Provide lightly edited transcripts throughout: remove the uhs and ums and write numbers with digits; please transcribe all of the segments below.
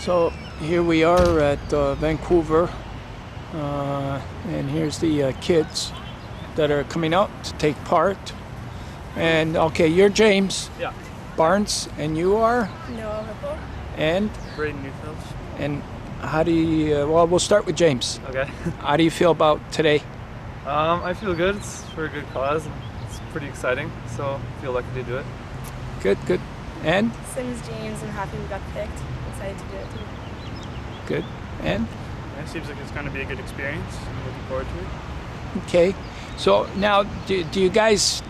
So here we are at Vancouver, and here's the kids that are coming out to take part. And okay, you're James Barnes, and you are? Noah Ripple. And? Braden Newfield. And how do you, well, we'll start with James. Okay. How do you feel about today? I feel good. It's for a good cause. And it's pretty exciting, so I feel lucky to do it. Good, good. And? Same as James. I'm happy we got picked. Excited to do it too. Good. And? Yeah, it seems like it's going to be a good experience. I'm looking forward to it. Okay. So now, do you guys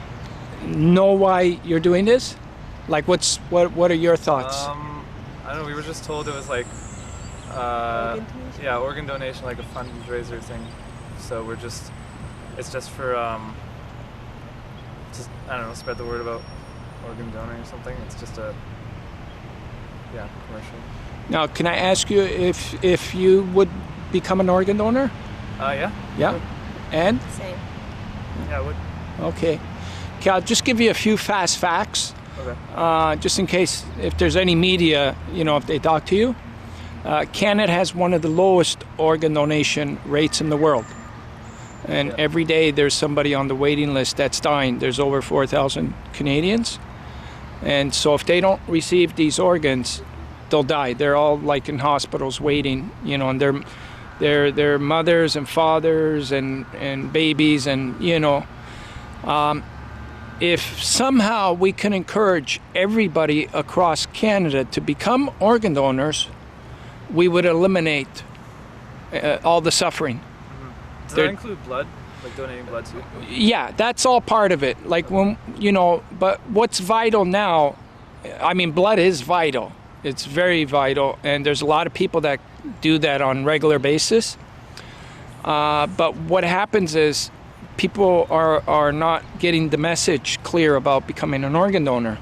know why you're doing this? Like, what are your thoughts? I don't know. We were just told it was like, organ donation, like a fundraiser thing. So it's just for, just, I don't know, spread the word about organ donating or something. It's just a, commercial. Now, can I ask you if you would become an organ donor? Yeah. Yeah? And? Same. Yeah, I would. Okay. Okay, I'll just give you a few fast facts. Okay. Just in case if there's any media, if they talk to you. Canada has one of the lowest organ donation rates in the world. And every day there's somebody on the waiting list that's dying. There's over 4,000 Canadians. And so if they don't receive these organs, they'll die. They're all like in hospitals waiting, and they're mothers and fathers and babies, and if somehow we can encourage everybody across Canada to become organ donors, we would eliminate all the suffering. Mm-hmm. Does that include blood? Like donating blood too? Yeah, that's all part of it. Like when, but what's vital now, I mean, blood is vital. It's very vital, and there's a lot of people that do that on a regular basis. But what happens is people are not getting the message clear about becoming an organ donor.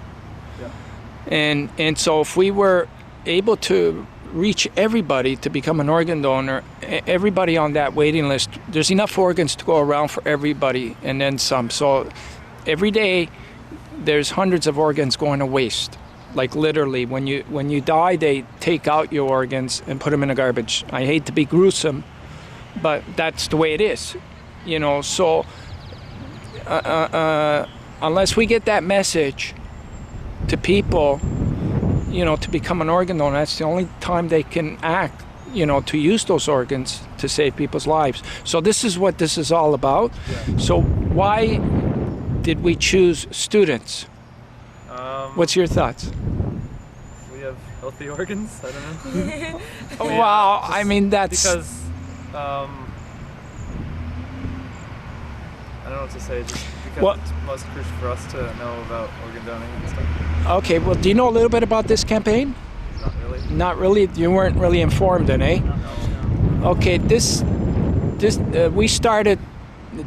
Yeah. And so if we were able to reach everybody to become an organ donor, everybody on that waiting list, there's enough organs to go around for everybody and then some. So every day there's hundreds of organs going to waste. Like literally, when you die, they take out your organs and put them in the garbage. I hate to be gruesome, but that's the way it is, you know. So unless we get that message to people, you know, to become an organ donor, that's the only time they can act, you know, to use those organs to save people's lives. So this is what this is all about. Yeah. So why did we choose students? What's your thoughts? We have healthy organs. I don't know. Wow, I mean that's because I don't know what to say. Just because it's most crucial for us to know about organ donating and stuff. Okay. Well, do you know a little bit about this campaign? Not really. Not really. You weren't really informed, then, eh? No. Okay. We started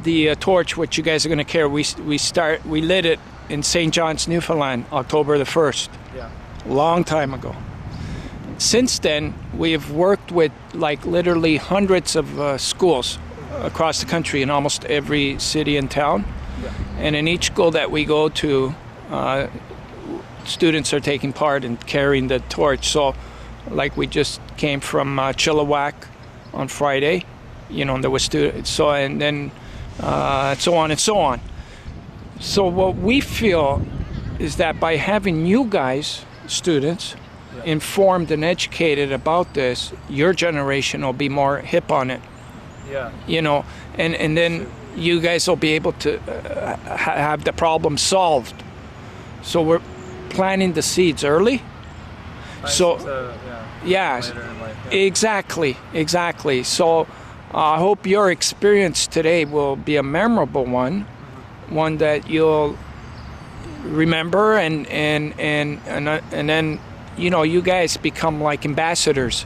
the torch, which you guys are going to care. We lit it in St. John's, Newfoundland, October the 1st. Yeah. Long time ago. Since then, we have worked with like literally hundreds of schools across the country in almost every city and town. Yeah. And in each school that we go to, students are taking part in carrying the torch. So, like we just came from Chilliwack on Friday, you know, and there was students. So, and then so on and so on. So what we feel is that by having you guys, students, informed and educated about this, your generation will be more hip on it. Yeah. You know, and then you guys will be able to have the problem solved. So we're planting the seeds early. So yeah, later in life, yeah. Exactly. So I hope your experience today will be a memorable one. One that you'll remember, and then, you know, you guys become like ambassadors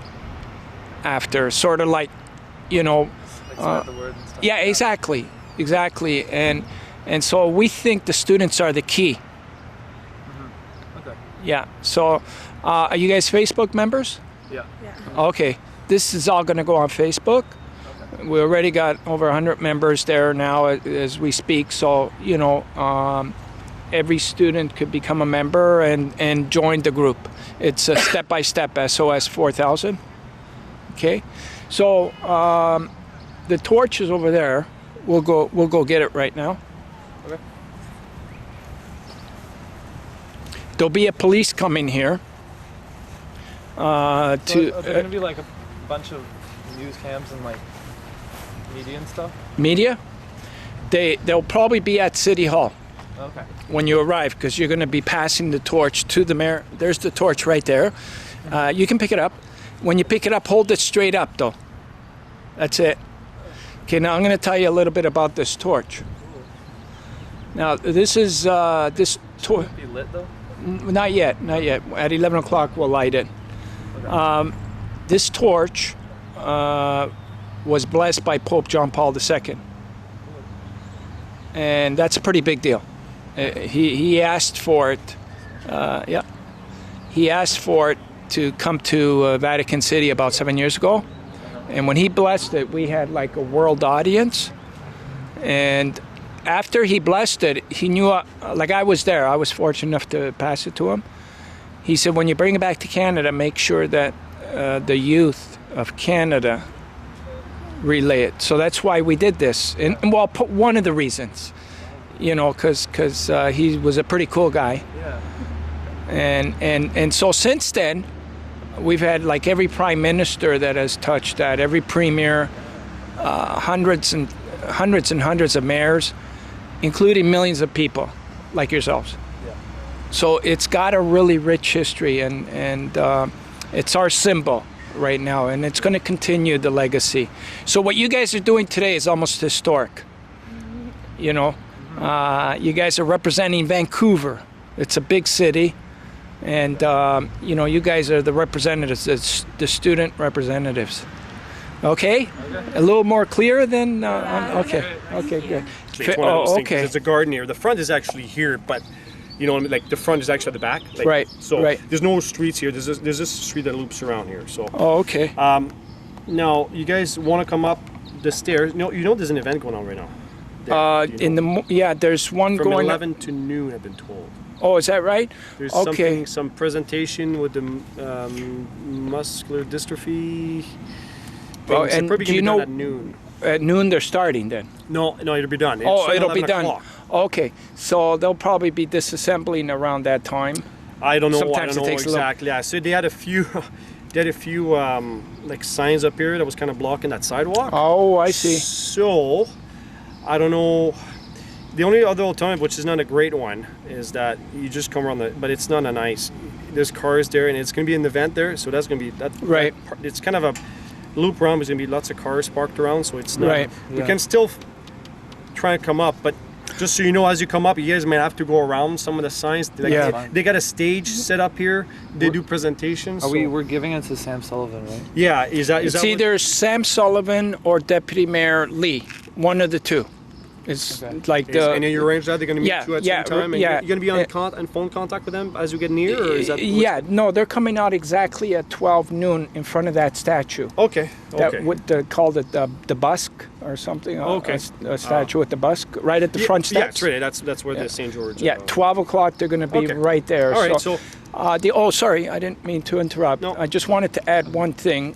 after, sort of like, you know, like the word and stuff. Yeah, exactly, and so we think the students are the key. Mm-hmm. Okay. Yeah. So, are you guys Facebook members? Yeah. Okay. This is all going to go on Facebook. We already got over 100 members there now as we speak. So, you know, every student could become a member and join the group. It's a step-by-step SOS4000. Okay. So the torch is over there. We'll go get it right now. Okay. There'll be a police coming here. So are there going to be like a bunch of news cams and like media and stuff? Media? They'll probably be at City Hall. Okay. When you arrive, because you're going to be passing the torch to the mayor. There's the torch right there. You can pick it up. When you pick it up, hold it straight up, though. That's it. Okay, now I'm going to tell you a little bit about this torch. Now, this is this torch. Should it be lit though? Not yet. At 11 o'clock, we'll light it. Okay. This torch was blessed by Pope John Paul II. And that's a pretty big deal. He asked for it. He asked for it to come to Vatican City about 7 years ago. And when he blessed it, we had like a world audience. And after he blessed it, he knew, like I was there, I was fortunate enough to pass it to him. He said, when you bring it back to Canada, make sure that the youth of Canada relay it. So that's why we did this. And well, one of the reasons, you know, because he was a pretty cool guy. Yeah. And so since then, we've had like every prime minister that has touched that, every premier, hundreds and hundreds of mayors, including millions of people like yourselves. Yeah. So it's got a really rich history, and it's our symbol right now, and it's going to continue the legacy. So what you guys are doing today is almost historic. You know, you guys are representing Vancouver. It's a big city, and you know, you guys are the representatives, the student representatives. Okay? A little more clear than okay, good. It's one of those things, 'cause it's a garden here. The front is actually here, but You know, like the front is actually at the back. Like, Right, So right. there's no streets here. There's this street that loops around here. So Oh, okay. now you guys want to come up the stairs. No, you know there's an event going on right now. There, do you know? Yeah, there's one From going. 11 to noon, I've been told. Oh, is that right? There's Okay. some presentation with the muscular dystrophy. Oh, Things. and Probably do you gonna be know- done at noon? At noon they're starting then. No, it'll be done. Oh, It's it'll be 11 done. o'clock. Okay, so they'll probably be disassembling around that time. I don't know. Sometimes it takes a little- exactly. Yeah. So they had a few, like signs up here that was kind of blocking that sidewalk. Oh, I see. So, I don't know. The only other alternative, which is not a great one, is that you just come around but it's not a nice. There's cars there, and it's going to be an event there, so that's going to be that. Right. It's kind of a loop around. There's going to be lots of cars parked around, so it's not. Right. We Yeah. can still try and come up, but just so you know, as you come up, you guys may have to go around some of the signs. Like Yeah. they got a stage set up here. They do presentations. We're giving it to Sam Sullivan, right? Yeah. Is that It's what- either Sam Sullivan or Deputy Mayor Lee. One of the two. It's Okay. like Is, the. and then you arrange that they're going to meet Yeah, you at yeah, some time. And yeah. you're going to be on phone contact with them as you get near, or is that? Yeah, no, they're coming out exactly at 12 noon in front of that statue. Okay. Okay. That what they called it the busk or something. Okay. A statue with the busk right at the front Yeah, steps. it's really that's where the St. George. Yeah, 12 o'clock they're going to be Okay. right there. All right. So, Sorry, I didn't mean to interrupt. No. I just wanted to add one thing.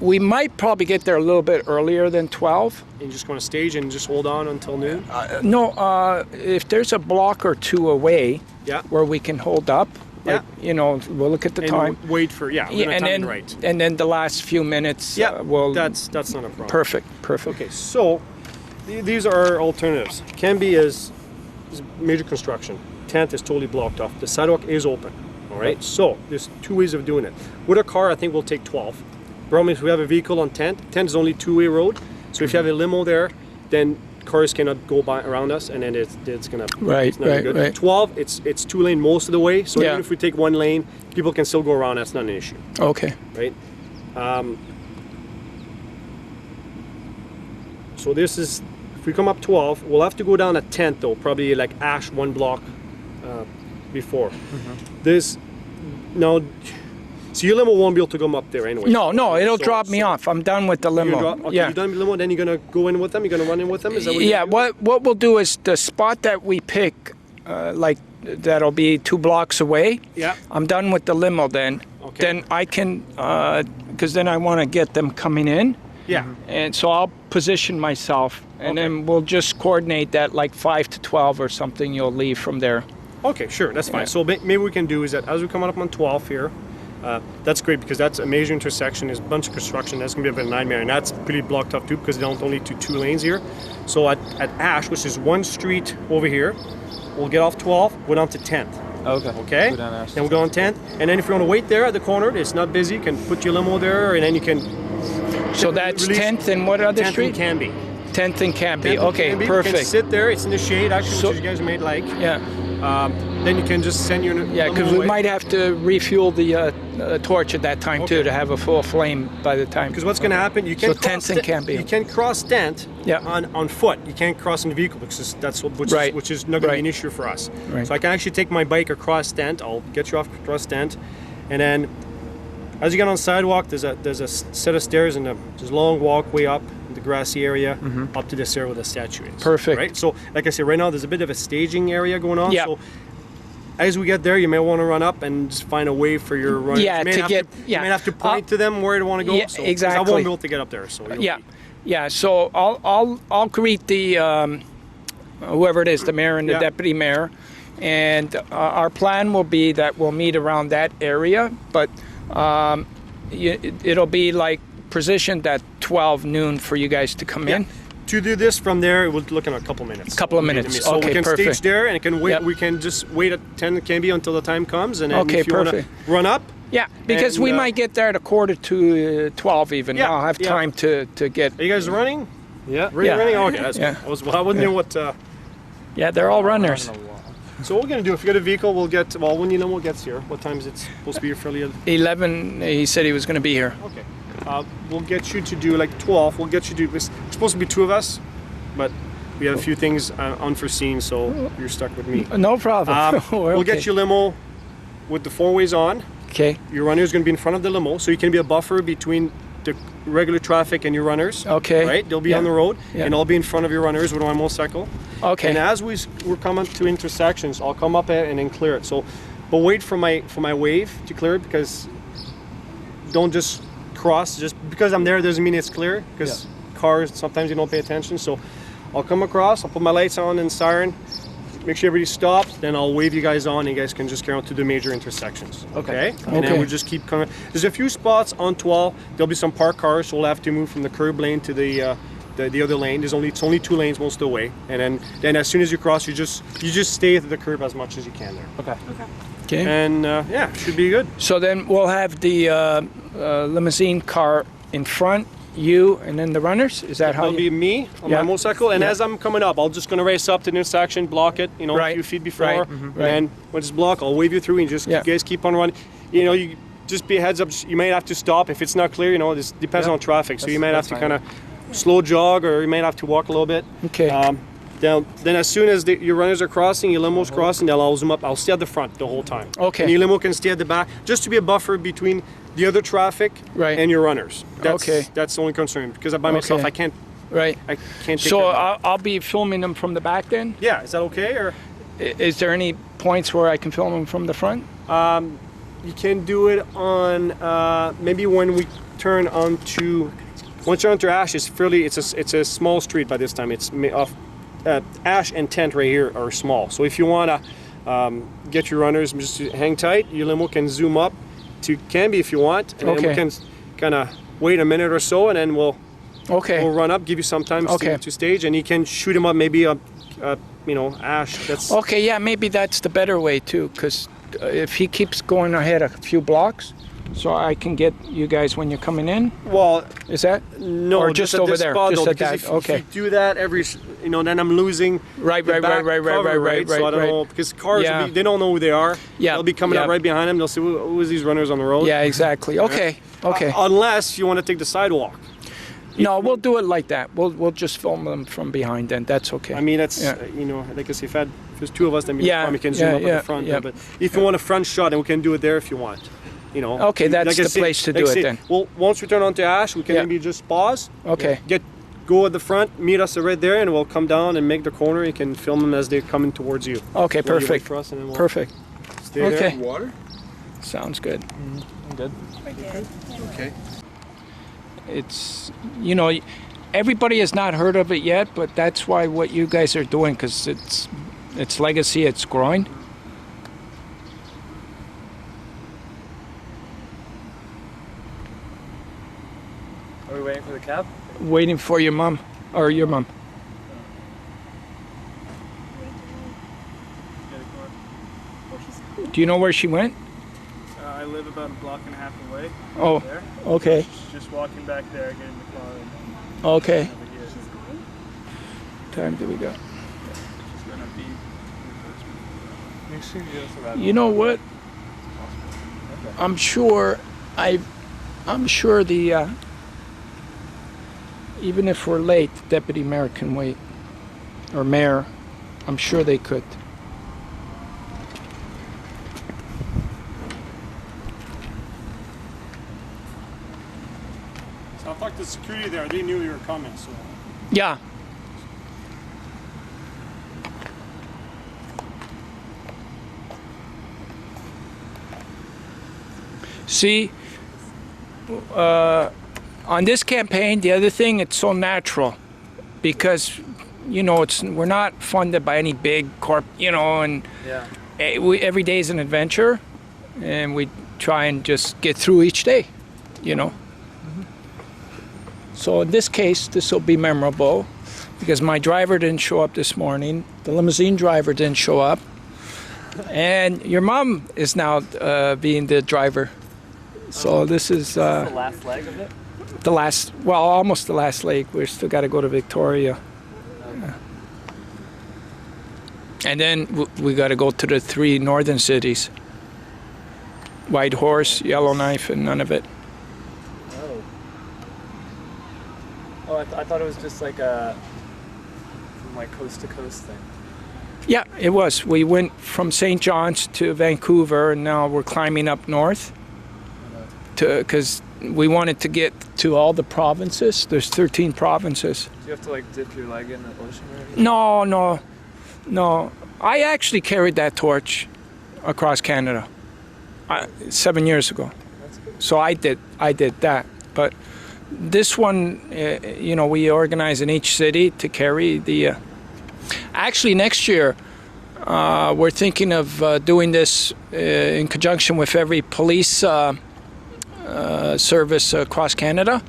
We might probably get there a little bit earlier than 12. you're just going to stage and just hold on until noon. No, if there's a block or two away Yeah. where we can hold up, like, Yeah. we'll look at the And time. wait for we're gonna and time then it right. and then the last few minutes, Yeah. we'll. That's not a problem. Perfect. Okay. So, these are alternatives. Canby is major construction. Tent is totally blocked off. The sidewalk is open. All right. So there's two ways of doing it. With a car, I think we'll take 12. Problem is, we have a vehicle on tent. Tent is only two-way road. So if you have a limo there, then cars cannot go by around us, and then it's gonna. Right, It's not right, good. right. 12. It's two lane most of the way. So Yeah. even if we take one lane, people can still go around. That's not an issue, Okay. right? So this is, if we come up 12, we'll have to go down a tent though, probably like Ash one block before. There's now, so your limo won't be able to come up there anyway. No, it'll So- drop me so off. I'm done with the you're limo. done- okay, Yeah. you're done with the limo, then you're gonna go in with them. You're gonna run in with them. Is that what Yeah, you're gonna do? what we'll do is the spot that we pick, like that'll be 2 blocks away. Yeah. I'm done with the limo then. Okay. Then I can, because then I want to get them coming in, Yeah. and so I'll position myself, and Okay. then we'll just coordinate that like 5 to 12 or something. You'll leave from there. Okay, sure, that's fine. Yeah. So maybe we can do is that as we're coming up on 12 here, that's great because that's a major intersection. There's a bunch of construction. That's gonna be a bit of a nightmare, and that's pretty blocked off too because they don't only do 2 lanes here. So at Ash, which is one street over here, we'll get off 12, go down to 10th. Okay. Okay? Go down Ash. Then we'll go on 10th, and then if you want to wait there at the corner, it's not busy. You can put your limo there, and then you can. So that's release 10th and what other 10th street? can be. 10th and Canby. Okay, You can perfect. sit there. It's in the shade, actually, So- which you guys might like. Yeah, Then you can just send your yeah, limo because we away. might have to refuel the torch at that time too Okay. to have a full flame by the time. Because what's going to happen? You can So 10th and Canby. You can cross tent Yeah. on foot. You can't cross in the vehicle because that's Right. which is not going to Right. be an issue for us. Right. So I can actually take my bike across tent. I'll get you off across tent, and then as you get on the sidewalk, there's a set of stairs and there's a long walkway up the grassy area up to this area where the statue is. Perfect. Right. So like I said, right now there's a bit of a staging area going on. Yeah. So as we get there, you may want to run up and just find a way for your runners. Yeah, you may to have get- you yeah. may have to point to them where they want to go. Yeah, so, 'cause I exactly. won't be able to get up there. So you'll Yeah, be- yeah. So I'll greet the whoever it is, the mayor and the Yeah. deputy mayor, and our plan will be that we'll meet around that area, but it'll be like positioned at 12 noon for you guys to come in. To do this from there, it would look in a couple minutes. Couple of minutes. So Okay, we can stage perfect. there and it can wait. Yep. We can just wait at 10 it can be until the time comes, and then Okay, if you want to perfect. run up, Yeah, because And, we might get there at a quarter to 12 even. Yeah, I'll have yeah. time to get. are you guys running? Yeah. Really Yeah. running? Oh, okay, that's Yeah. good. I wasn't know what. Yeah, they're all runners. So what we're gonna do, if you get a vehicle, we'll get. Well, when you know what gets here, what time is it supposed to be here fairly? 11. He said he was going to be here. Okay. We'll get you to do like 12. We'll get you to. It's supposed to be 2 of us, but we have a few things unforeseen, so you're stuck with me. No problem. We'll get you limo with the 4-ways on. Okay. Your runner is going to be in front of the limo, so you can be a buffer between the regular traffic and your runners. Okay. Right? They'll be on the road, Yeah. and I'll be in front of your runners with my motorcycle. Okay. And as we're coming to intersections, I'll come up and then clear it. So, but wait for my wave to clear it, because don't just cross. Just because I'm there doesn't mean it's clear, because cars sometimes you don't pay attention. So I'll come across, I'll put my lights on and siren, make sure everybody stops, then I'll wave you guys on and you guys can just carry on to the major intersections. Okay? And then we'll just keep coming. There's a few spots on 12, there'll be some parked cars, so we'll have to move from the curb lane to the other lane. It's only 2 lanes most of the way. And then as soon as you cross, you just stay at the curb as much as you can there. Okay. Okay. And yeah, should be good. So then we'll have the limousine car in front, you, and then the runners? Is that how It'll be me on my motorcycle, and as I'm coming up, I'm just going to race up to the intersection, block it, a few feet before, and then when it's blocked, I'll wave you through, and just you guys keep on running. You just be a heads up, you might have to stop if it's not clear, this depends on traffic, so you might have to kind of slow jog, or you might have to walk a little bit. Okay. Then as soon as your runners are crossing, your limo's crossing, then I'll zoom up. I'll stay at the front the whole time. Okay. And your limo can stay at the back, just to be a buffer between the other traffic and your runners. That's the only concern, because by myself I can't. Right. I can't take So I'll be filming them from the back then? Yeah, is that okay? Or is there any points where I can film them from the front? You can do it on maybe when we turn onto. Once you're onto Ash, it's a small street by this time. It's off Ash and Tent right here are small. So if you want to get your runners, just hang tight. Your limo can zoom up to Canby if you want, and then we can kind of wait a minute or so, and then we'll run up, give you some time to stage, and you can shoot him up maybe Ash. That's okay. Yeah, maybe that's the better way too, because if he keeps going ahead a few blocks, so I can get you guys when you're coming in. Well, is that no? Or just over there? Spot, just though, at that. If you do that then I'm losing. Right. So I don't know, because cars they don't know who they are. Yeah. They'll be coming up right behind them. They'll say, "Who is these runners on the road?" Yeah, exactly. Okay. Unless you want to take the sidewalk. No, we'll do it like that. We'll just film them from behind, then that's okay. I mean, that's like I say, if there's 2 of us, then we can zoom up at the front. But if you want a front shot, then we can do it there if you want. Okay, that's the place to do it then. Well, once we turn onto Ash, we can maybe just pause. Okay. Go at the front, meet us right there, and we'll come down and make the corner. You can film them as they're coming towards you. Okay, We'll perfect. for us, and then we'll Perfect. Stay there. Water? Sounds good. I'm good. Okay. It's everybody has not heard of it yet, but that's why what you guys are doing, because its legacy, it's growing. Are we waiting for the cab? Waiting for your mom, or your mom. Do you know where she went? I live about a block and a half away. Oh, There. okay, She's just walking back there, getting the car, and then okay. over here. What time do we got? She's gonna be. Make sure you give us a ride. You know what? I'm sure the even if we're late, deputy mayor can wait, or mayor. I'm sure they could. So I talked to security there. They knew you were coming, so. Yeah. See, on this campaign, the other thing, it's so natural because, we're not funded by any big corp, and every day is an adventure, and we try and just get through each day, So in this case, this will be memorable because my driver didn't show up this morning, the limousine driver didn't show up, and your mom is now being the driver. So this is the last leg of it? Almost the last leg. We're still got to go to Victoria. Yeah. And then we got to go to the 3 northern cities. Whitehorse, Yellowknife, and Nunavut. Oh, I thought it was just like a like coast to coast thing. Yeah, it was. We went from St. John's to Vancouver, and now we're climbing up north because we wanted to get to all the provinces. There's 13 provinces. Do you have to like dip your leg in the ocean or anything? No. I actually carried that torch across Canada 7 years ago. That's good. So I did that. But this one, we organize in each city to carry the. Actually, next year we're thinking of doing this in conjunction with every police service across Canada.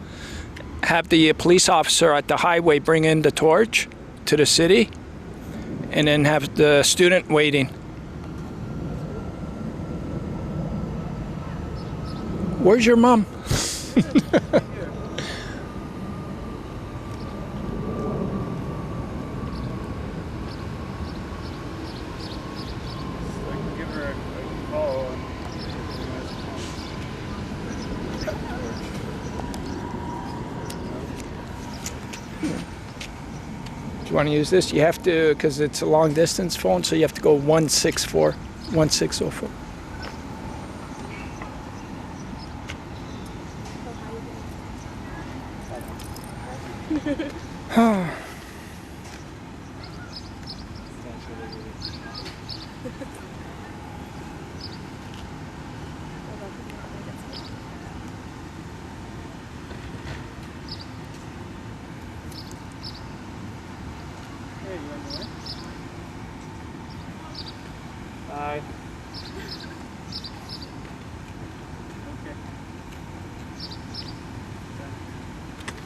Have the police officer at the highway bring in the torch to the city, and then have the student waiting. Where's your mom? I can give her a call. Do you want to use this? You have to, because it's a long distance phone, so you have to go 1604. Hey, you on your way? Bye. Okay.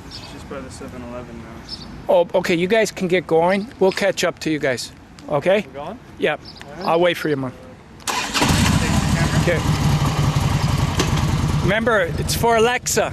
It's just by the 7-Eleven now. So. Oh, okay, you guys can get going. We'll catch up to you guys. Okay? We're going? Yeah. I'll wait for you, Mom. Okay. Remember, it's for Alexa.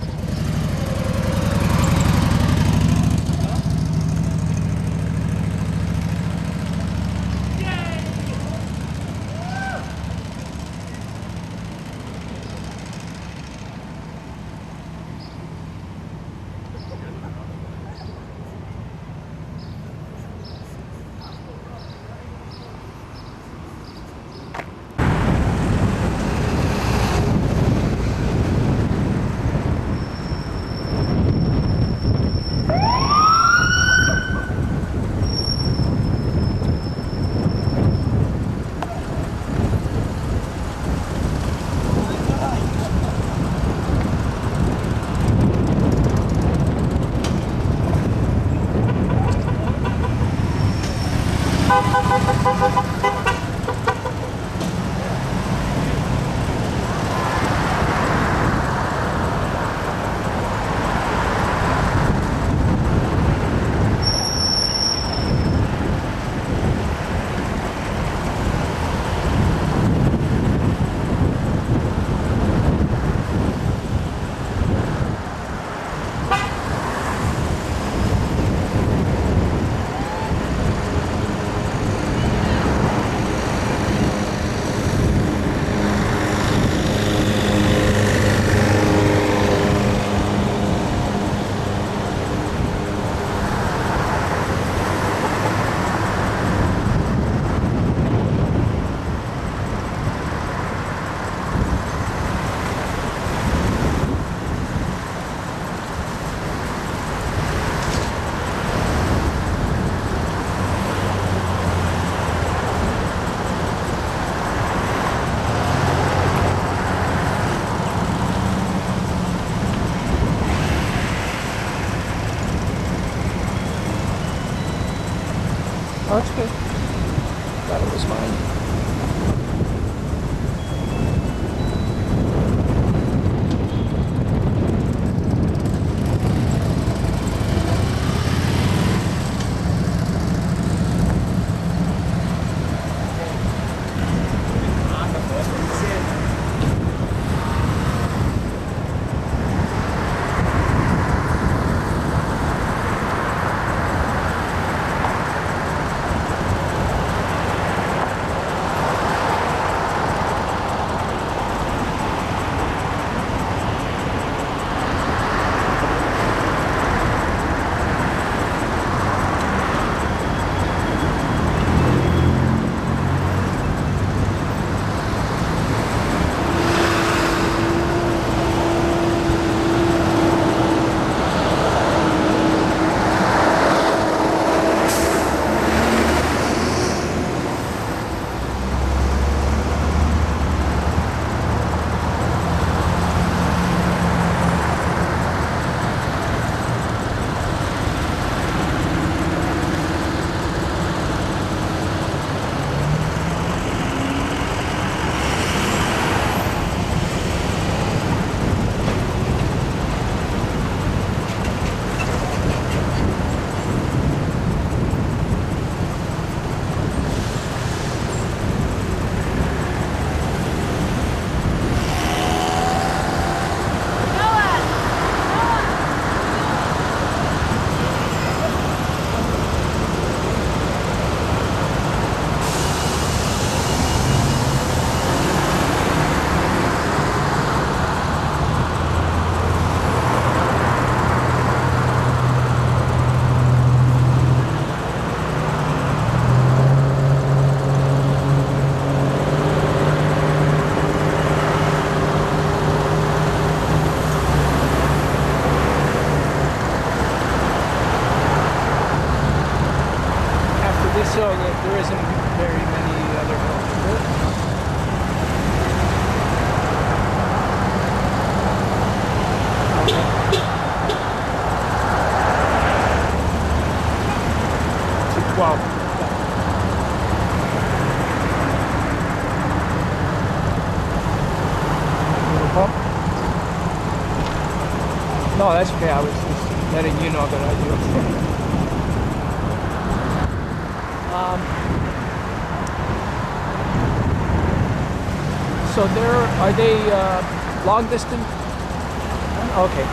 Oh, that's good. Thought it was mine. No, that's okay. I was just letting you know that I do. So are they long distance? Okay.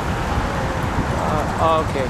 Okay.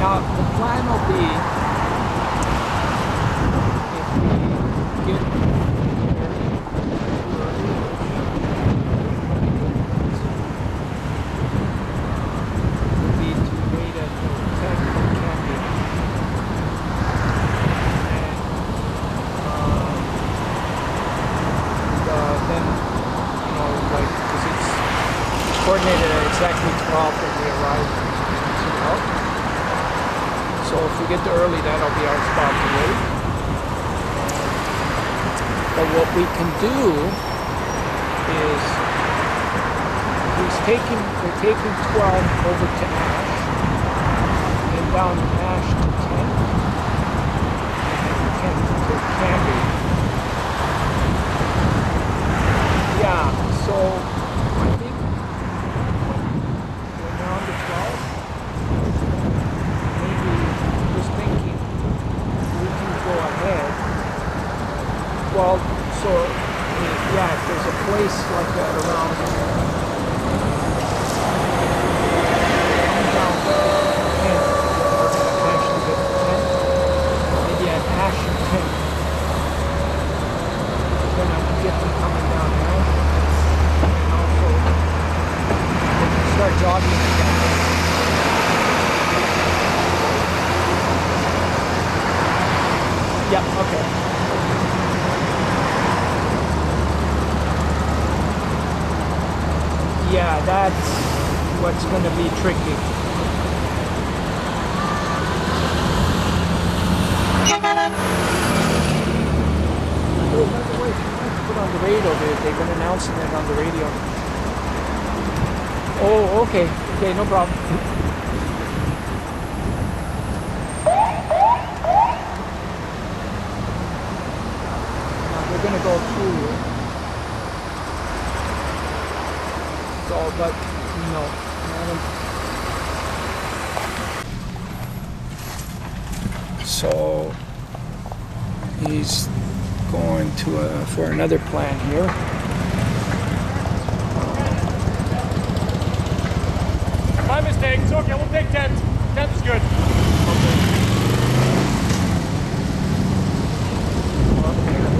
Now, the plan will be, if we get would be to wait at the technical camping. And then, like, because it's coordinated at exactly 12 when we arrive. So if we get there early, that'll be our spot to wait. But what we can do is they're taking 12 over to Ash, and down Ash to 10, and 10 to Canby. Yeah, so I think when they're on the 12, go ahead. Well, so yeah, if there's a place like that around down 10, actually get 10, maybe at Ash and 10. Then I can get them coming down Ash, and also they can start jogging again. Yeah, okay. Yeah, that's what's going to be tricky. Oh, by the way, put on the radio, they've been announcing it on the radio. Oh, okay. Okay, no problem. Going to go through so, but no, so he's going to for another plan here. My mistake. It's okay. We'll take 10. 10 is good.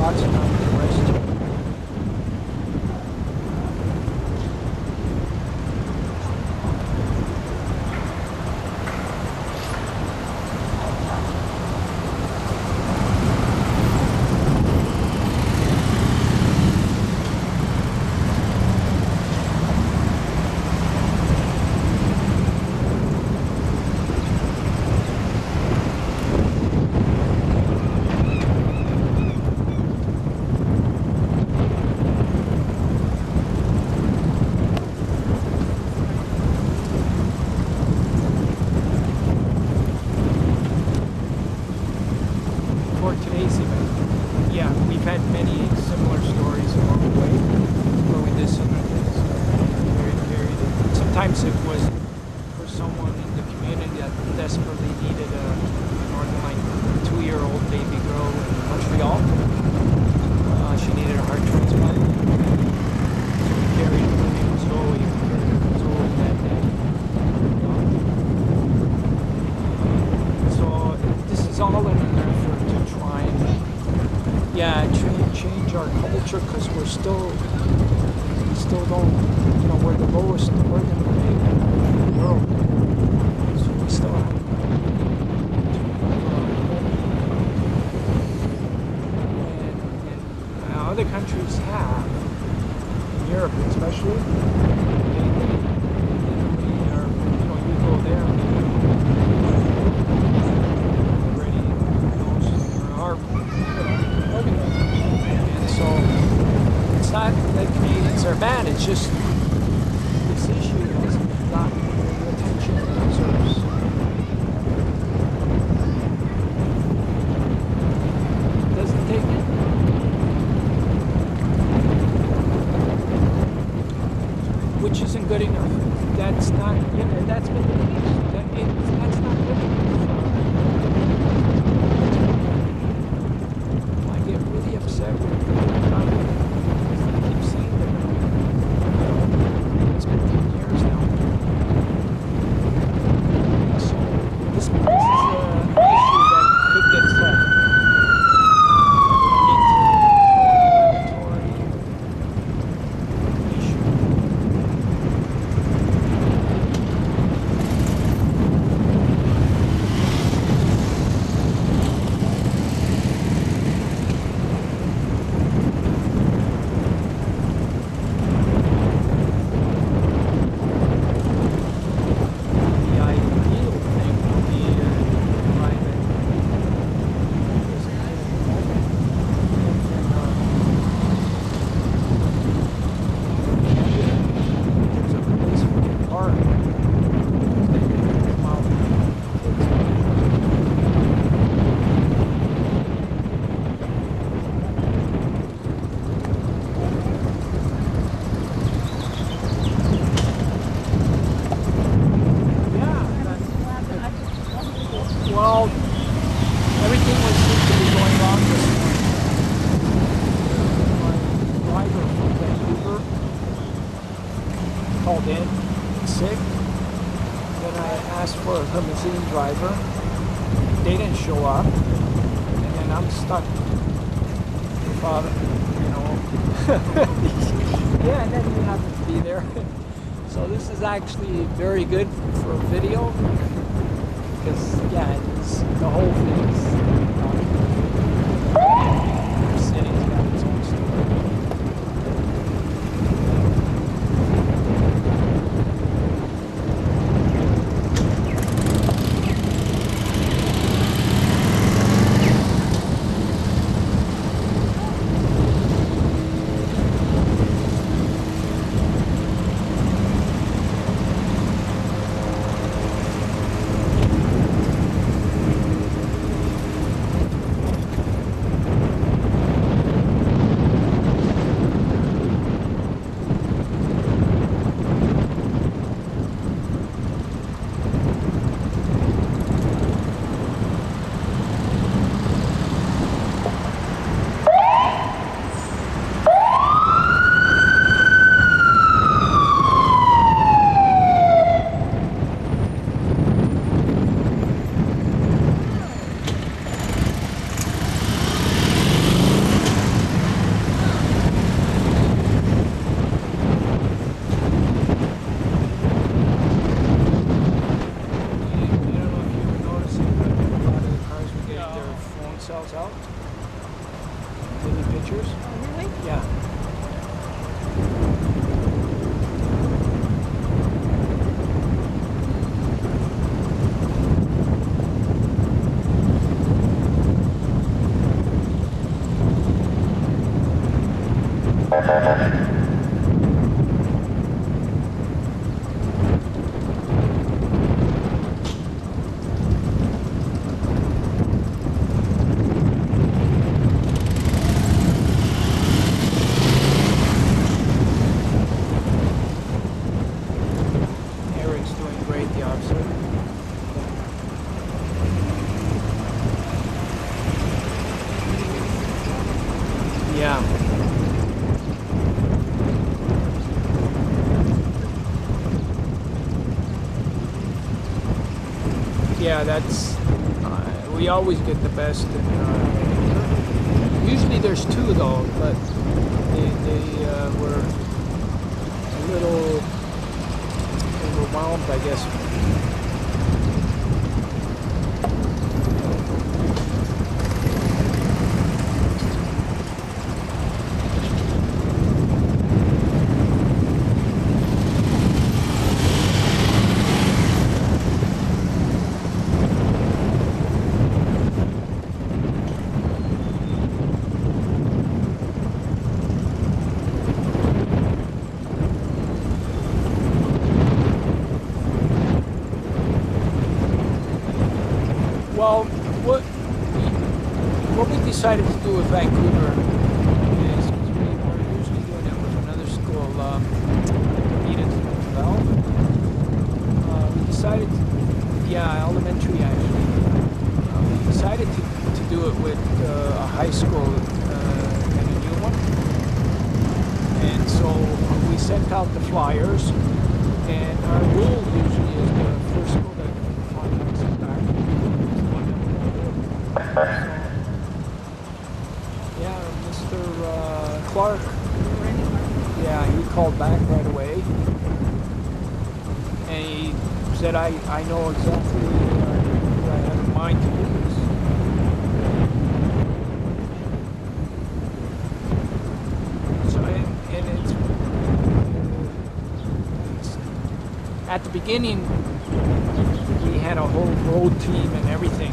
Lots of time to rest. Sometimes it was for someone in the community that desperately needed a like 2-year-old baby girl in Montreal. She needed a heart transplant. So we carried her name Zoe. We carried her Zoe that day. So this is all in an effort to try and yeah, change our culture because we still don't, you know, we're the lowest organ rate in the world. So we still have and other countries have, in Europe especially, we are, you know, you go there already knows our organ rate. And so it's not that Canadians are bad, it's just this issue hasn't gotten the attention it deserves. Doesn't take it. Which isn't good enough. That's not, you know, that's been the case. That's not good enough. I get really upset with I keep seeing them. It's been 10 years now. So this is an issue that could get solved. Well, everything was seemed to be going wrong this morning. My driver from Vancouver called in sick. Then I asked for a limousine driver. They didn't show up. And then I'm stuck without, you know. Yeah, and then you have to be there. So this is actually very good for video. Because, yeah, the whole thing is the city's got its own story. Cells out. Taking pictures. Oh, really? Yeah. Yeah. Yeah, that's we always get the best. And Usually there's two though, but they were a little overwhelmed, I guess. Well, what we decided to do with Vancouver is, because we were usually doing it with another school, we decided, elementary actually. We decided to do it with a high school and a new one. And so we sent out the flyers, and our rule usually is the first school that contacts us back. Yeah, Mr. Clark. Yeah, he called back right away, and he said, "I know exactly what I have in mind to do this." So, and it's at the beginning we had a whole road team and everything.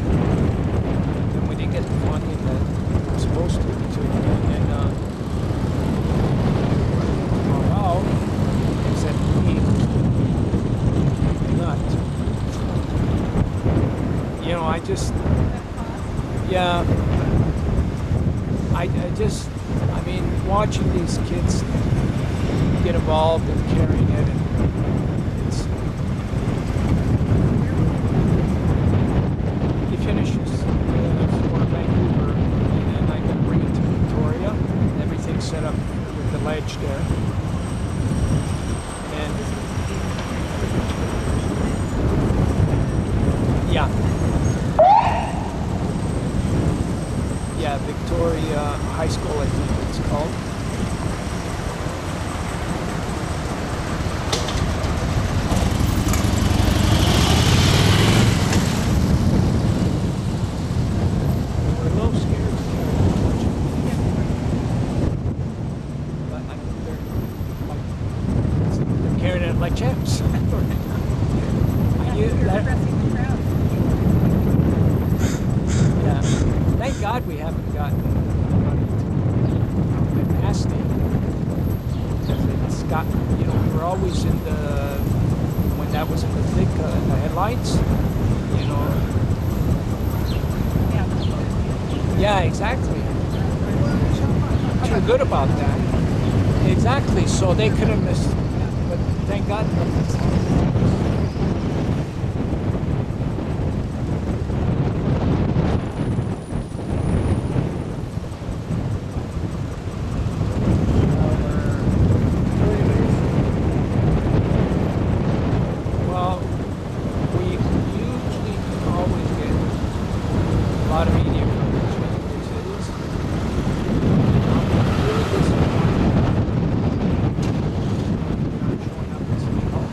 We didn't get the funding that we were supposed to. And they said, "Hey, not." You know, I mean, watching these kids get involved in carrying it, and he finishes. Vancouver, and then I can bring it to Victoria. Everything's set up with the ledge there. And yeah, Victoria High School, I think it's called. Like champs. Yeah. Thank God we haven't gotten it nasty. It's got, we were always in the, when that was in the thick of the headlights, Yeah, exactly. Too good about that. Exactly. So they could have missed. But thank God. Well, we usually always get a lot of media coverage in big cities. I'm really disappointed. Not showing up at City Hall.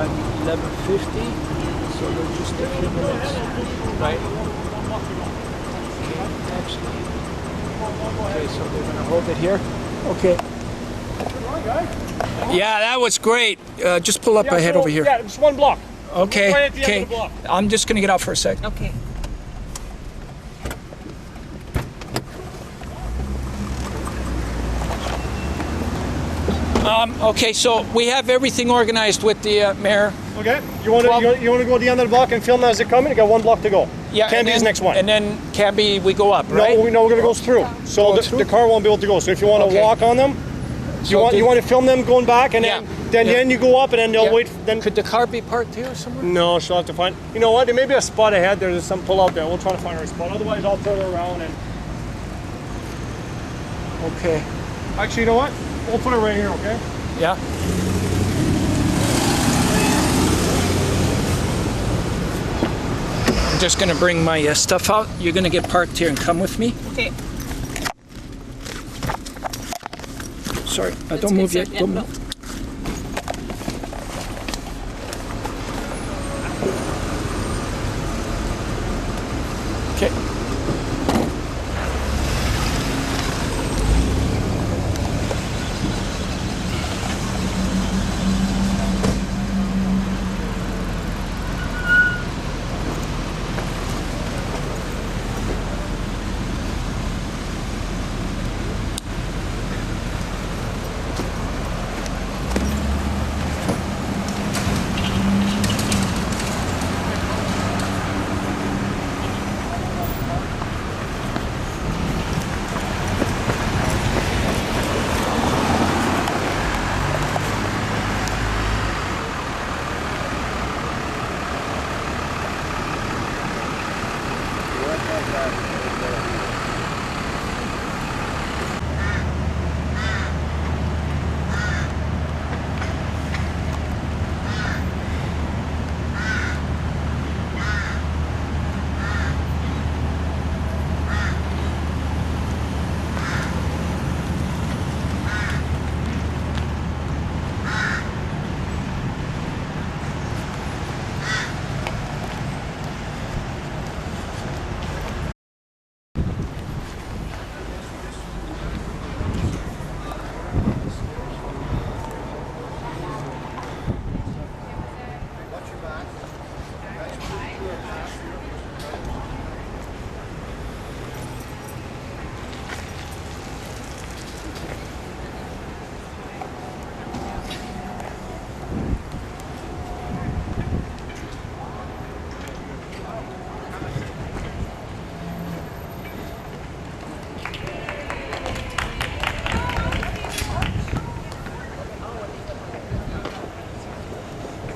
11:50, so they're just a few minutes, right? Okay, actually. Okay, so they're gonna hold it here. Okay. Yeah, that was great. Just pull up ahead over here. Yeah, just one block. Okay. Right at the end Okay. of the block. I'm just gonna get out for a sec. Okay. Okay, so we have everything organized with the mayor. Okay. You want to you want to go to the end of the block and film as they come in? You got one block to go. Yeah. Canby's and then, next one. And then Canby, we go up, right? No, we're going to go through. So Go through? the car won't be able to go. So if you want to Okay. walk on them, So you want to film them going back, and Yeah. then you go up, and then they'll Yeah. wait. Then Could the car be parked here somewhere? no, she'll have to find. You know what? There may be a spot ahead. There's some pull out there. We'll try to find her spot. Otherwise, I'll pull her around and. Okay. Actually, you know what? We'll put her right here. Okay. Yeah. I'm just gonna bring my stuff out. You're gonna get parked here and come with me. Okay. Sorry, That's don't good, move sir. yet. Yeah, Don't no. move. Okay.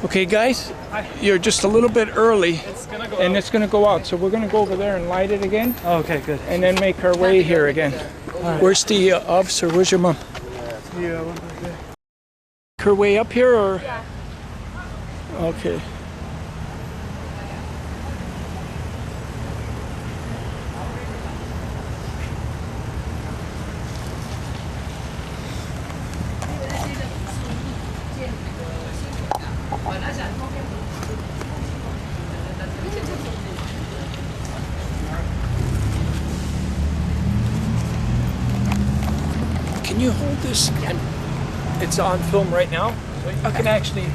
Okay, guys, you're just a little bit early, It's gonna go. and it's gonna go out. So we're gonna go over there and light it again, Oh, okay, good. and then make our way here again. Where's the officer? Where's your mom? Yeah. Her way up here, or? Yeah. Okay. Can you hold this? It's on film right now. I can actually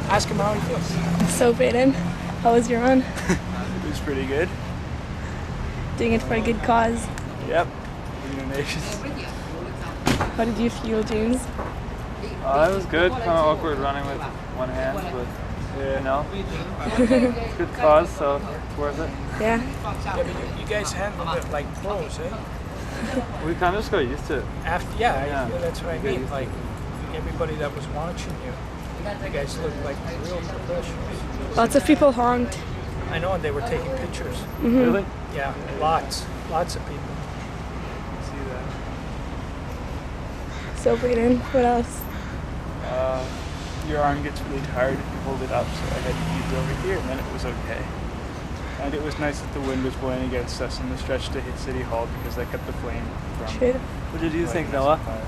ask him how he feels. So Baden, how was your run? It was pretty good. Doing it for a good cause. Yep. Dignitaries. How did you feel, James? That was good. Kind of awkward running with one hand, but you know, it's a good cause, so it's worth it. Yeah. Yeah, but you guys handled it like pros, eh? We kind of just got used to it. After, Yeah. that's what I mean. Like everybody that was watching you, you guys looked like real professionals. Lots of people honked. I know, and they were taking pictures. Really? Yeah, lots of people. See that? So Baden, what else? Your arm gets really tired if you hold it up, so I had to keep it over here, and then it was okay. And it was nice that the wind was blowing against us in the stretch to hit City Hall because that kept the flame from. True. What did you think, lighting us Noah? on fire.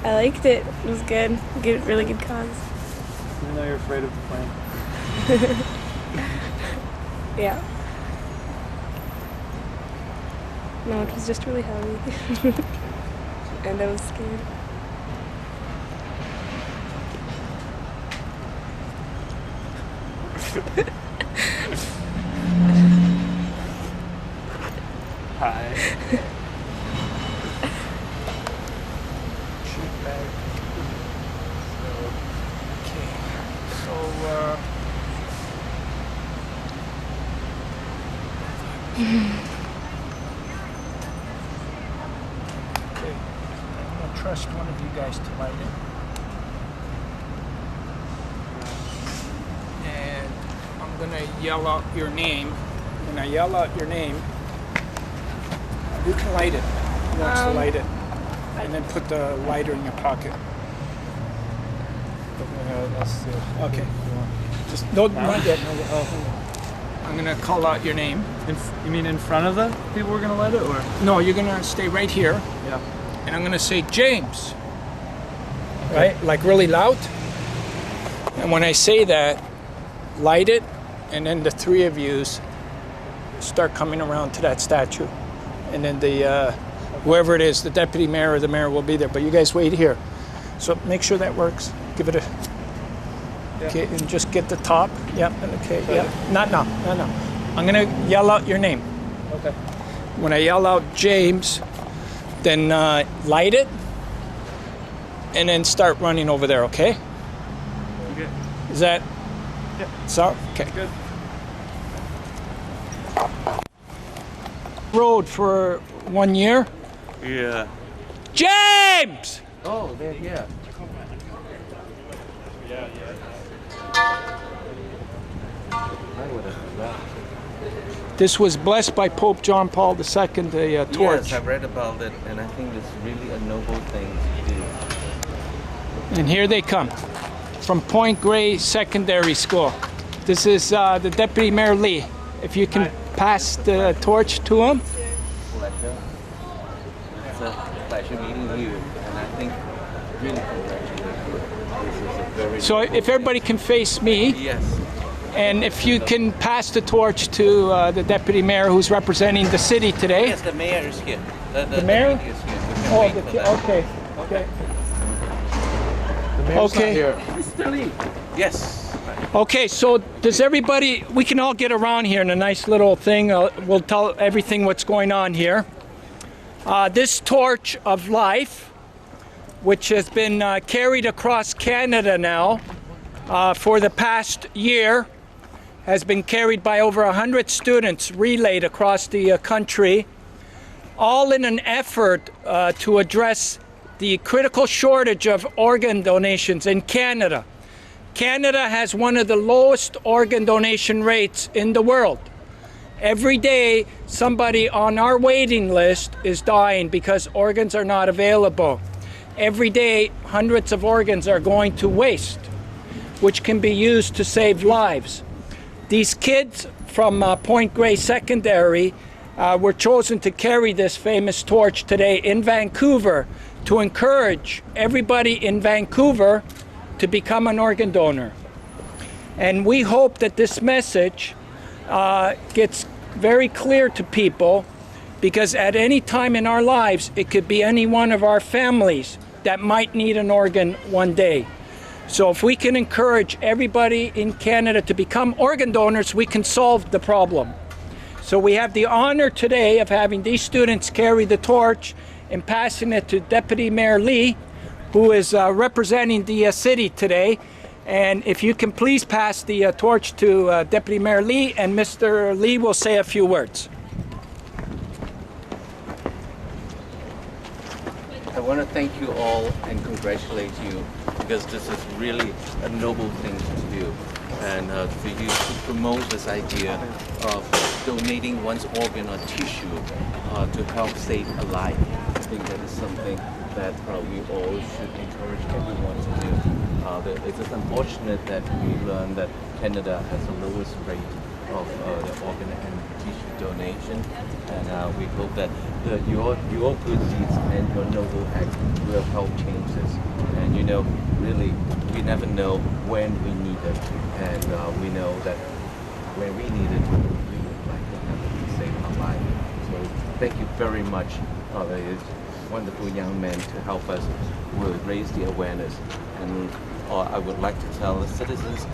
I liked it. It was good. Good, really good cause. Even though you're afraid of the plane. Yeah. No, it was just really heavy. And I was scared. Hi. Okay, I'm gonna trust one of you guys to light it. And I'm gonna yell out your name. When I yell out your name, you can light it. Who wants to light it? And then put the lighter in your pocket. Let's see. Okay. Just not yet. Oh. I'm gonna call out your name. You mean in front of the people we're gonna light it, or? No, you're gonna stay right here. Yeah. And I'm gonna say James. Right? Like really loud. And when I say that, light it, and then the three of yous start coming around to that statue. And then the whoever it is, the deputy mayor or the mayor will be there. But you guys wait here. So make sure that works. Give it a okay, and just get the top. Yep, okay, yeah. Not now, not now. I'm gonna yell out your name. Okay. When I yell out James, then light it, and then start running over there, okay? Okay. Is that? Yeah. So, okay. Good. Road for 1 year. Yeah. James! Oh, they're here. I would have left. This was blessed by Pope John Paul II, the torch. Yes, I've read about it, and I think it's really a noble thing to do. And here they come from Point Grey Secondary School. This is the Deputy Mayor Lee. If you can pass the torch to him. Pleasure. It's a pleasure meeting you, and I think really congratulate you. This is a very So if everybody can face me, yes. and if you can pass the torch to the Deputy Mayor who's representing the city today. Yes, the mayor is here. The mayor? lady is here. We can Oh, wait for that. okay, okay. The mayor's not Okay. here. Yes. Okay, so does everybody, we can all get around here in a nice little thing. We'll tell everything what's going on here. This torch of life, which has been carried across Canada now for the past year, has been carried by over 100 students, relayed across the country, all in an effort to address the critical shortage of organ donations in Canada. Canada has one of the lowest organ donation rates in the world. Every day, somebody on our waiting list is dying because organs are not available. Every day, hundreds of organs are going to waste, which can be used to save lives. These kids from Point Grey Secondary were chosen to carry this famous torch today in Vancouver to encourage everybody in Vancouver to become an organ donor. And we hope that this message gets very clear to people, because at any time in our lives, it could be any one of our families that might need an organ one day. So if we can encourage everybody in Canada to become organ donors, we can solve the problem. So we have the honor today of having these students carry the torch and passing it to Deputy Mayor Lee, who is representing the city today. And if you can please pass the torch to Deputy Mayor Lee, and Mr. Lee will say a few words. I want to thank you all and congratulate you, because this is really a noble thing to do. And for you to promote this idea of donating one's organ or tissue to help save a life. I think that is something that we all should encourage everyone to do. It is unfortunate that we learned that Canada has the lowest rate of the organ and tissue donation, and we hope that your good deeds and your noble act will help change this. And you know, really, we never know when we need it, and we know that when we need it, we would like to have it to save our life. So thank you very much, these wonderful young men, to help us will raise the awareness. And I would like to tell the citizens,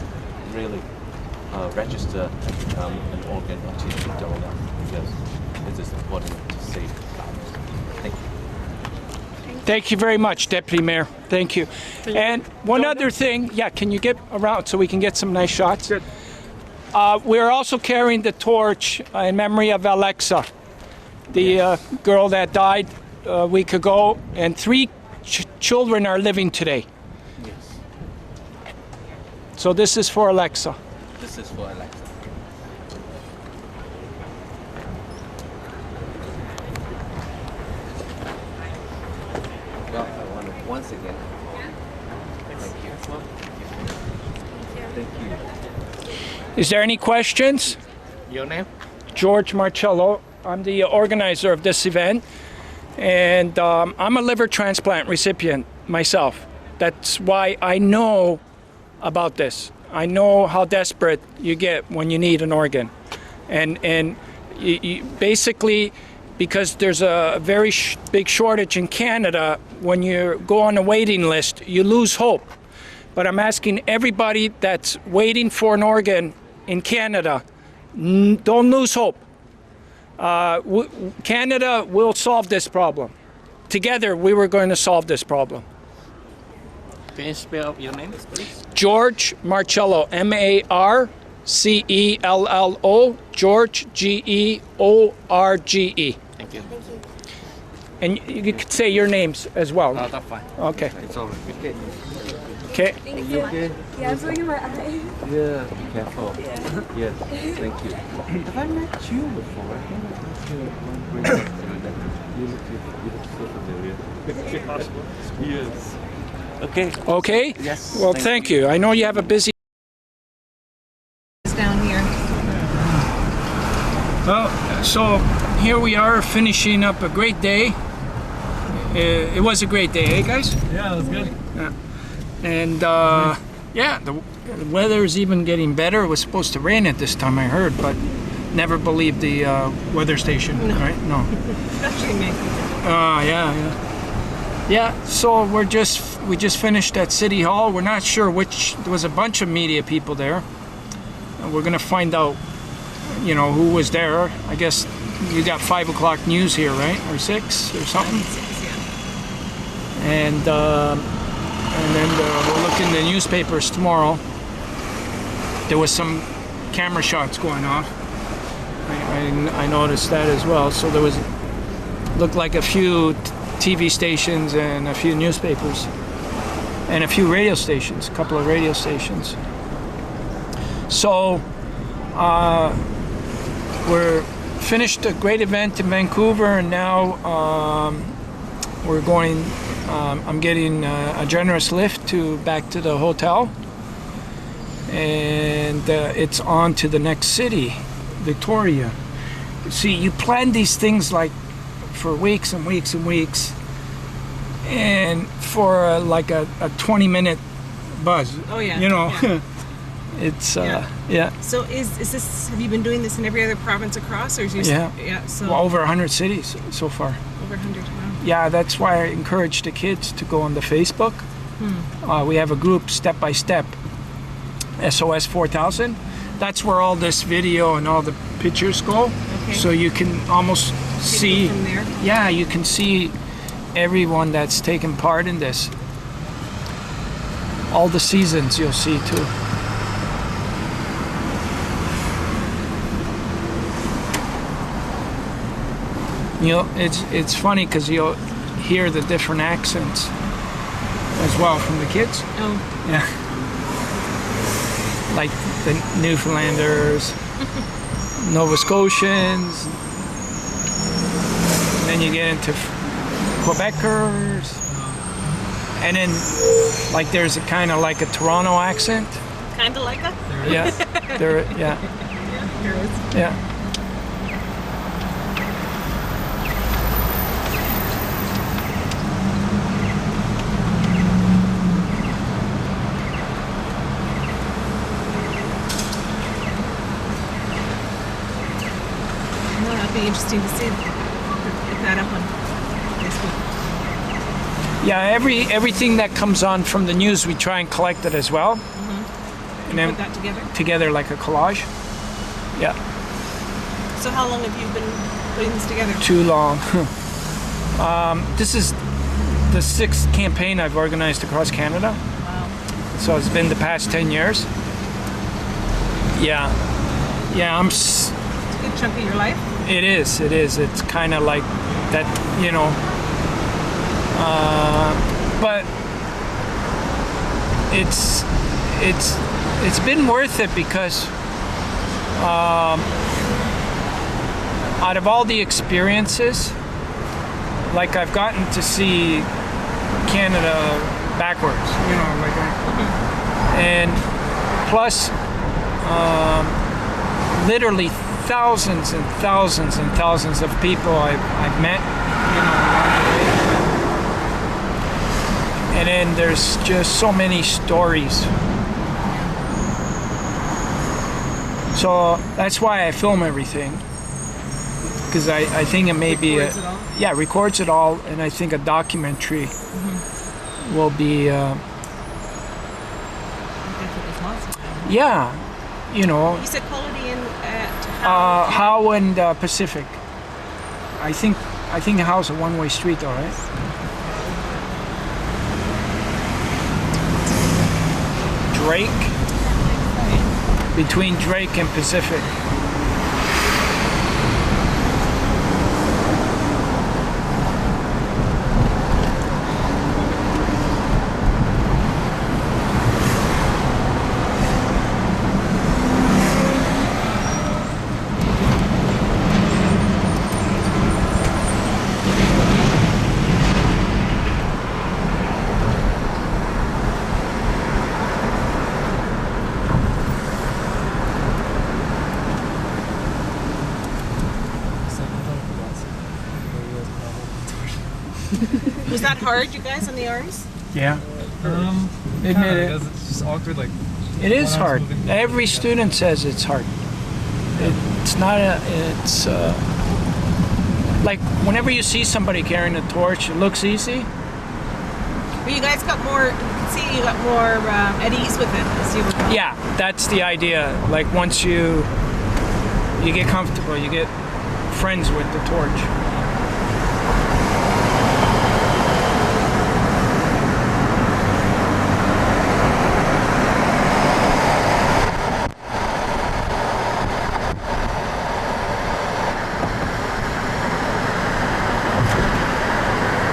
really register and become an organ or tissue donor, because it is important to save lives. Thank you. Thank you very much, Deputy Mayor. Thank you. And one other thing, yeah, can you get around so we can get some nice shots? Good. We're also carrying the torch in memory of Alexa, the girl that died a week ago, and 3 children are living today. Yes, So this is for Alexa. this is for Alexa. Well, I want to once again thank you. Thank you. Is there any questions? Your name? George Marcello. I'm the organizer of this event, and I'm a liver transplant recipient myself. That's why I know about this. I know how desperate you get when you need an organ, and you basically, because there's a very big shortage in Canada, when you go on a waiting list, you lose hope. But I'm asking everybody that's waiting for an organ in Canada, don't lose hope. Canada will solve this problem. Together, we were going to solve this problem. Can you spell your name, please? George Marcello, Marcello, George, George. Thank you. And you could say your names as well. No, that's fine. Okay. It's all right. Okay. Thank you. Yeah, I'm looking in my eye. Yeah, be careful. Yes, thank you. Have I met you before? I think I met you at one break. You look so familiar. Yes. Okay. Okay. Yes. Well, thank you. I know you have a busy. Down here. Well, so here we are finishing up a great day. It was a great day, eh, guys? Yeah, it was good. Yeah. And yeah, the weather's even getting better. It was supposed to rain at this time, I heard, but never believed the weather station, right? No. Especially me. Yeah, so we just finished at City Hall. We're not sure which. There was a bunch of media people there. And we're gonna find out, you know, who was there. I guess you got 5 o'clock news here, right? Or 6 or something. And then we'll look in the newspapers tomorrow. There was some camera shots going off. I noticed that as well. So there was, looked like a few TV stations and a few newspapers and a few radio stations, a couple of radio stations. So we're finished a great event in Vancouver, and now we're going, I'm getting a generous lift back to the hotel, and it's on to the next city, Victoria. See, you plan these things like for weeks and weeks and weeks, and for like a 20-minute buzz. Oh yeah. You know, Yeah. it's Yeah. So is this? Have you been doing this in every other province across, or is you? Yeah. Yeah. So well, over 100 cities so far. over 100. Wow. Yeah, that's why I encourage the kids to go on the Facebook. We have a group, Step by Step, SOS4000. That's where all this video and all the pictures go. Okay. So you can almost see. From there. Yeah, you can see everyone that's taken part in this. All the seasons you'll see too. You know, it's funny because you'll hear the different accents as well from the kids. Oh. Yeah. Like the Newfoundlanders, Nova Scotians, and then you get into Quebecers, and then like there's a kind of like a Toronto accent. Kind of like that. Yeah, yeah. There is. Yeah. No, that'd be interesting to see. Put that up on Facebook. Yeah, everything that comes on from the news, we try and collect it as well. And then Put that together like a collage. Yeah, So how long have you been putting this together? too long. This is the 6th campaign I've organized across Canada. Wow. So it's been the past 10 years. Yeah, It's a good chunk of your life. it is. It's kind of like that, you know. But it's been worth it because out of all the experiences, like I've gotten to see Canada backwards, you know, like, and plus literally thousands and thousands and thousands of people I've met, you know, along the way. And then there's just so many stories. So that's why I film everything, because I think it may be Records it all? yeah, records it all, and I think a documentary will be yeah, you know, You said Quality in at Howe and Pacific. I think Howe's a one-way street, all right. Drake, between Drake and Pacific. Was that hard, you guys, on the arms? Yeah, admit Kinda, it. because it's just awkward. Like It is one arm's hard. moving. Every student says it's hard. It's not a. It's like whenever you see somebody carrying a torch, it looks easy. But you guys got more. You can see you got more at ease with it as you were going. Yeah, that's the idea. Like once you get comfortable, you get friends with the torch.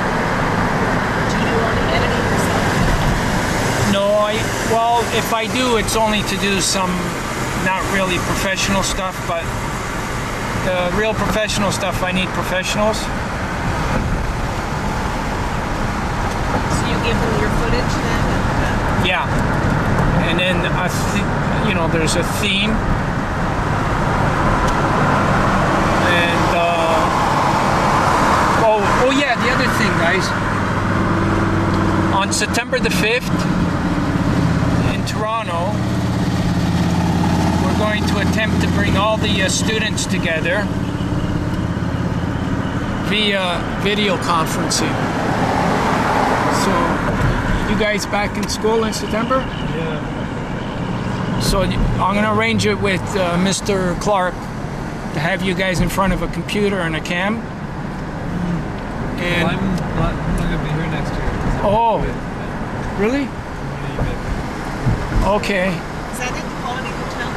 Do you do all the editing yourself? No, well, if I do, it's only to do some not really professional stuff, but the real professional stuff, I need professionals. So you give them your footage then? Yeah, and then you know, there's a theme, and oh yeah, the other thing, guys. On September the 5th in Toronto, we're going to attempt to bring all the students together via video conferencing. So, you guys back in school in September? Yeah. So I'm going to arrange it with Mr. Clark to have you guys in front of a computer and a cam. Well, And I'm not gonna be here next year. 'cause I'm Oh. COVID. really? I'm gonna Okay. Is that at the Quality Hotel?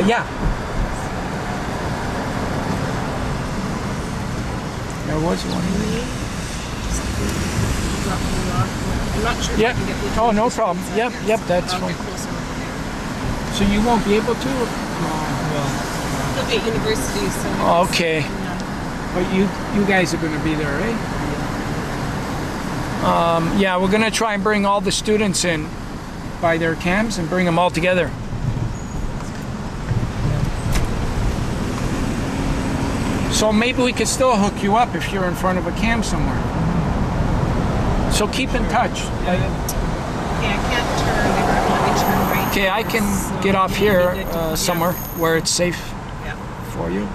Yeah. There was one. Drop me off. I'm not sure if I Yep. can get the Oh, no information problem. inside Yep, there, yep, so that's I'll fine. get closer over there. So you won't be able to? Well, He'll be at university, so. Okay. Yeah. But you guys are going to be there, right? Yeah, we're going to try and bring all the students in by their cams and bring them all together. So maybe we could still hook you up if you're in front of a cam somewhere. So keep in touch. Okay, I can't turn. They were let me turn right. Okay, I can So get off here yeah. somewhere where it's safe Yeah. for you.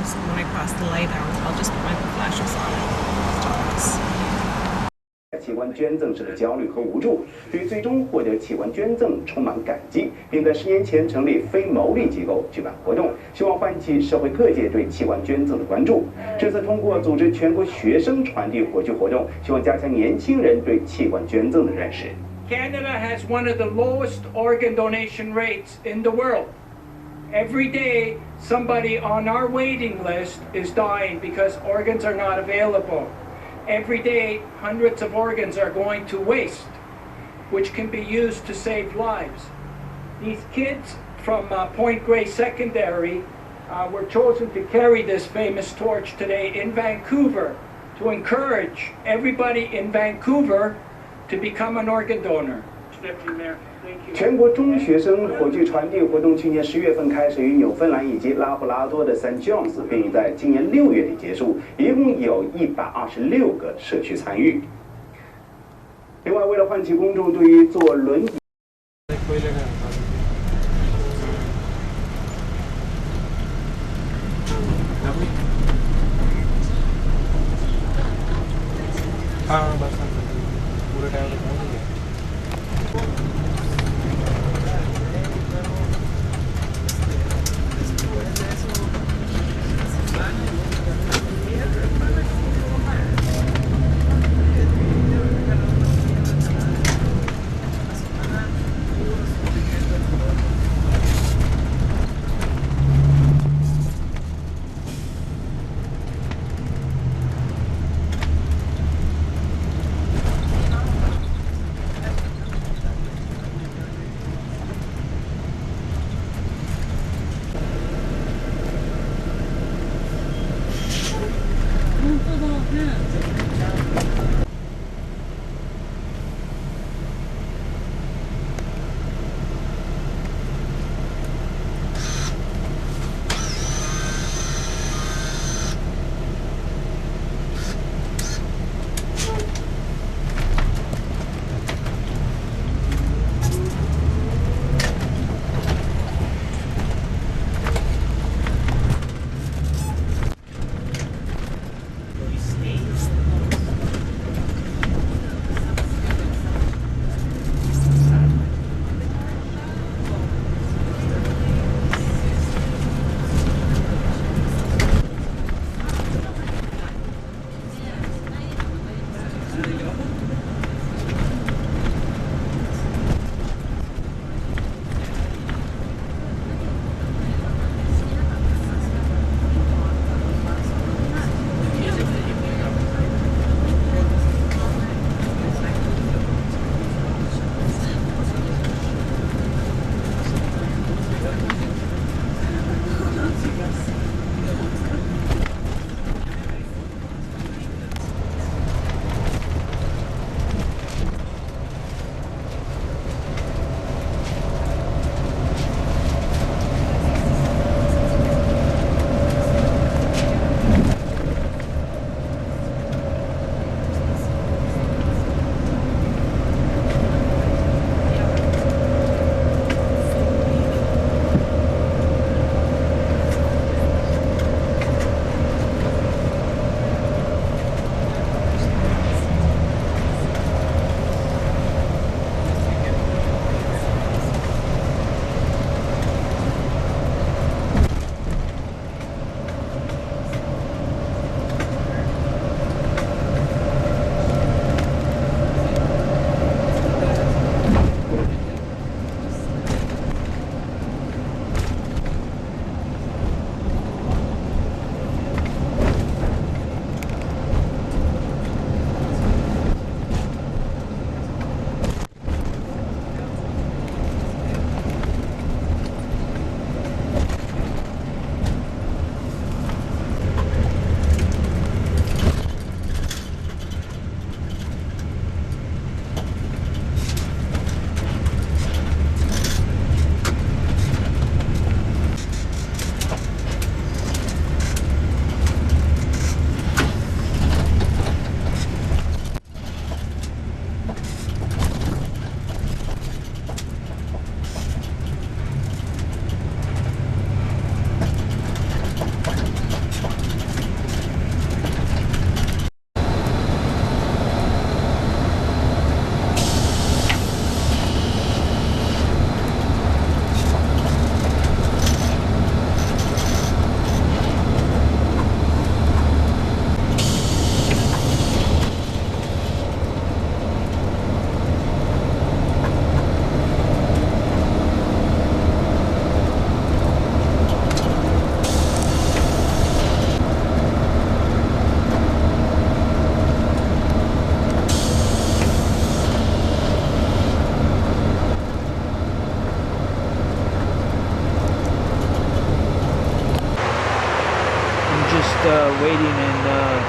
So when I cross the light, I'll just put my flashes on. Just 器官捐赠时的焦虑和无助，对最终获得器官捐赠充满感激，并在10年前成立非牟利机构举办活动，希望唤起社会各界对器官捐赠的关注。这次通过组织全国学生传递火炬活动，希望加强年轻人对器官捐赠的认识。Canada has one of the lowest organ donation rates in the world. Every day, somebody on our waiting list is dying because organs are not available. Every day, hundreds of organs are going to waste, which can be used to save lives. These kids from Point Grey Secondary were chosen to carry this famous torch today in Vancouver to encourage everybody in Vancouver to become an organ donor. Deputy Mayor, thank you. 全国中学生火炬传递活动去年10月份开始于纽芬兰以及拉布拉多的 St. John's， 并已在今年6月底结束，一共有126个社区参与。另外，为了唤起公众对于坐轮椅 हाँ बस पूरे time तक पहुँच गए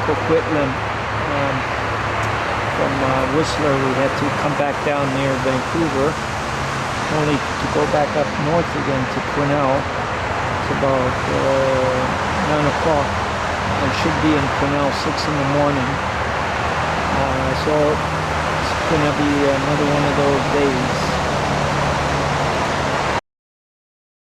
Coquitlam. From Whistler, we had to come back down near Vancouver, only to go back up north again to Quesnel. It's about 9 o'clock. I should be in Quesnel 6 in the morning. So it's going to be another one of those days.